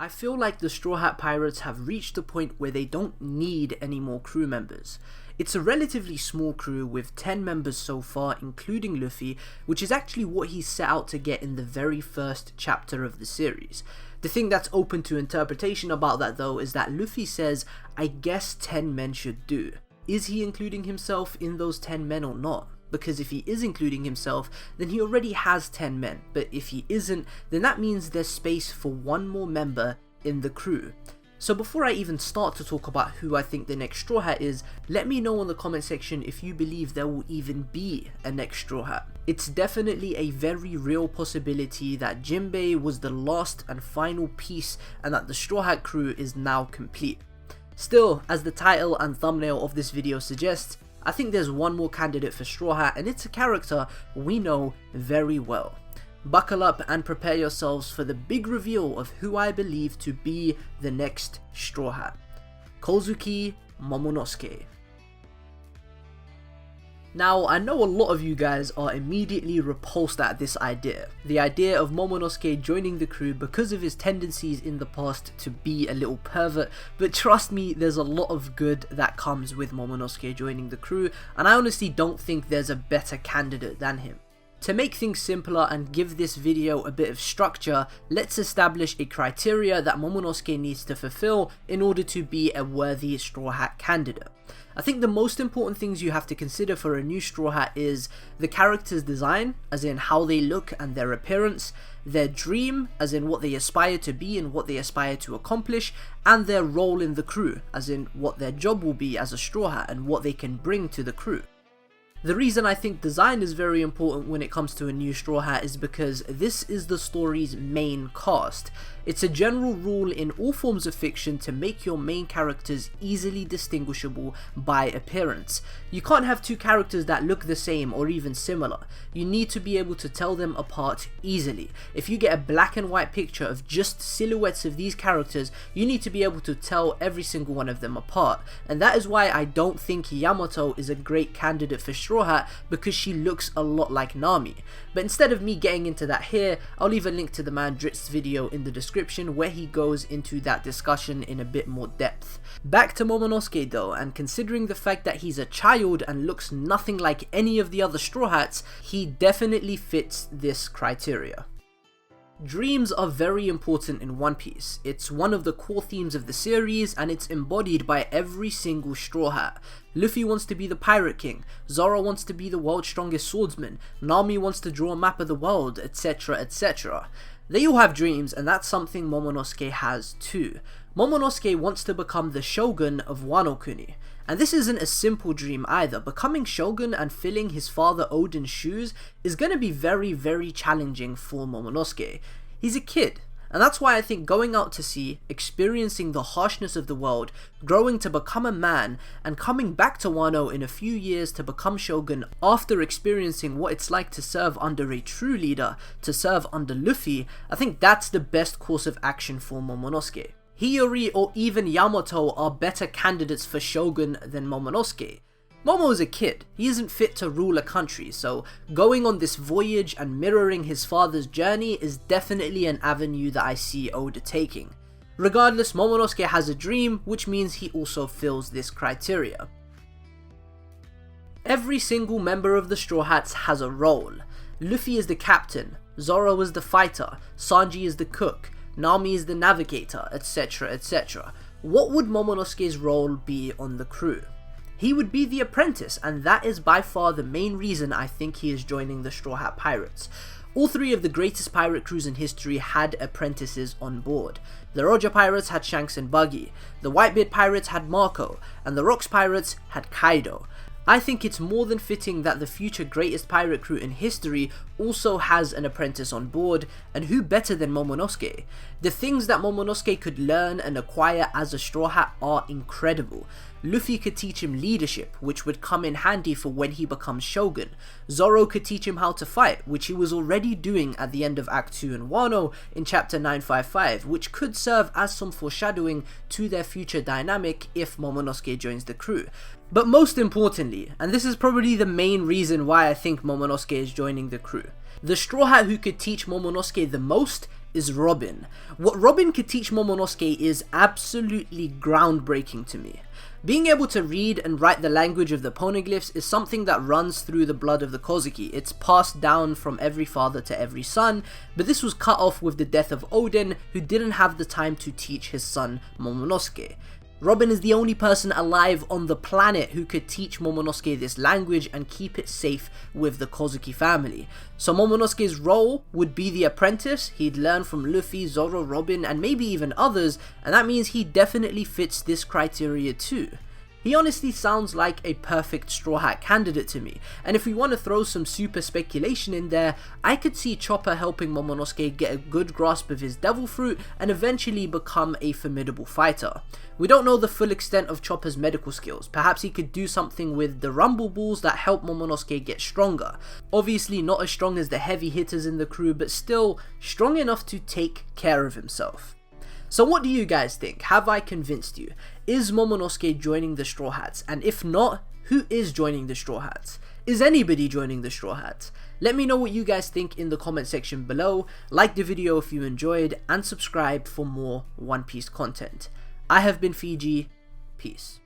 I feel like the Straw Hat Pirates have reached a point where they don't need any more crew members. It's a relatively small crew with 10 members so far, including Luffy, which is actually what he set out to get in the very first chapter of the series. The thing that's open to interpretation about that though is that Luffy says, I guess 10 men should do. Is he including himself in those 10 men or not? Because if he is including himself, then he already has 10 men, but if he isn't, then that means there's space for one more member in the crew. So before I even start to talk about who I think the next Straw Hat is, let me know in the comment section if you believe there will even be a next Straw Hat. It's definitely a very real possibility that Jinbei was the last and final piece and that the Straw Hat crew is now complete. Still, as the title and thumbnail of this video suggests, I think there's one more candidate for Straw Hat, and it's a character we know very well. Buckle up and prepare yourselves for the big reveal of who I believe to be the next Straw Hat. Kozuki Momonosuke. Now, I know a lot of you guys are immediately repulsed at this idea. The idea of Momonosuke joining the crew because of his tendencies in the past to be a little pervert, but trust me, there's a lot of good that comes with Momonosuke joining the crew, and I honestly don't think there's a better candidate than him. To make things simpler and give this video a bit of structure, let's establish a criteria that Momonosuke needs to fulfill in order to be a worthy Straw Hat candidate. I think the most important things you have to consider for a new Straw Hat is the character's design, as in how they look and their appearance, their dream, as in what they aspire to be and what they aspire to accomplish, and their role in the crew, as in what their job will be as a Straw Hat and what they can bring to the crew. The reason I think design is very important when it comes to a new Straw Hat is because this is the story's main cast. It's a general rule in all forms of fiction to make your main characters easily distinguishable by appearance. You can't have two characters that look the same or even similar. You need to be able to tell them apart easily. If you get a black and white picture of just silhouettes of these characters, you need to be able to tell every single one of them apart. And that is why I don't think Yamato is a great candidate for Straw Hat, because she looks a lot like Nami. But instead of me getting into that here, I'll leave a link to the man Dritz's video in the description where he goes into that discussion in a bit more depth. Back to Momonosuke though, and considering the fact that he's a child and looks nothing like any of the other Straw Hats, he definitely fits this criteria. Dreams are very important in One Piece. It's one of the core themes of the series and it's embodied by every single Straw Hat. Luffy wants to be the Pirate King, Zoro wants to be the world's strongest swordsman, Nami wants to draw a map of the world, etc, etc. They all have dreams, and that's something Momonosuke has too. Momonosuke wants to become the Shogun of Wano Kuni. And this isn't a simple dream either. Becoming Shogun and filling his father Odin's shoes is going to be very challenging for Momonosuke. He's a kid, and that's why I think going out to sea, experiencing the harshness of the world, growing to become a man, and coming back to Wano in a few years to become Shogun after experiencing what it's like to serve under a true leader, to serve under Luffy, I think that's the best course of action for Momonosuke. Hiyori or even Yamato are better candidates for Shogun than Momonosuke. Momo is a kid, he isn't fit to rule a country, so going on this voyage and mirroring his father's journey is definitely an avenue that I see Oda taking. Regardless, Momonosuke has a dream, which means he also fills this criteria. Every single member of the Straw Hats has a role. Luffy is the captain, Zoro is the fighter, Sanji is the cook, Nami is the navigator, etc, etc. What would Momonosuke's role be on the crew? He would be the apprentice, and that is by far the main reason I think he is joining the Straw Hat Pirates. All three of the greatest pirate crews in history had apprentices on board. The Roger Pirates had Shanks and Buggy, the Whitebeard Pirates had Marco, and the Rocks Pirates had Kaido. I think it's more than fitting that the future greatest pirate crew in history also has an apprentice on board, and who better than Momonosuke? The things that Momonosuke could learn and acquire as a Straw Hat are incredible. Luffy could teach him leadership, which would come in handy for when he becomes Shogun. Zoro could teach him how to fight, which he was already doing at the end of Act 2 in Wano in Chapter 955, which could serve as some foreshadowing to their future dynamic if Momonosuke joins the crew. But most importantly, and this is probably the main reason why I think Momonosuke is joining the crew, the Straw Hat who could teach Momonosuke the most is Robin. What Robin could teach Momonosuke is absolutely groundbreaking to me. Being able to read and write the language of the poneglyphs is something that runs through the blood of the Kozuki. It's passed down from every father to every son, but this was cut off with the death of Odin, who didn't have the time to teach his son Momonosuke. Robin is the only person alive on the planet who could teach Momonosuke this language and keep it safe with the Kozuki family. So Momonosuke's role would be the apprentice. He'd learn from Luffy, Zoro, Robin, and maybe even others, and that means he definitely fits this criteria too. He honestly sounds like a perfect Straw Hat candidate to me, and if we want to throw some super speculation in there, I could see Chopper helping Momonosuke get a good grasp of his devil fruit and eventually become a formidable fighter. We don't know the full extent of Chopper's medical skills. Perhaps he could do something with the rumble balls that help Momonosuke get stronger. Obviously not as strong as the heavy hitters in the crew, but still strong enough to take care of himself. So what do you guys think? Have I convinced you? Is Momonosuke joining the Straw Hats? And if not, who is joining the Straw Hats? Is anybody joining the Straw Hats? Let me know what you guys think in the comment section below. Like the video if you enjoyed, and subscribe for more One Piece content. I have been Fiji. Peace.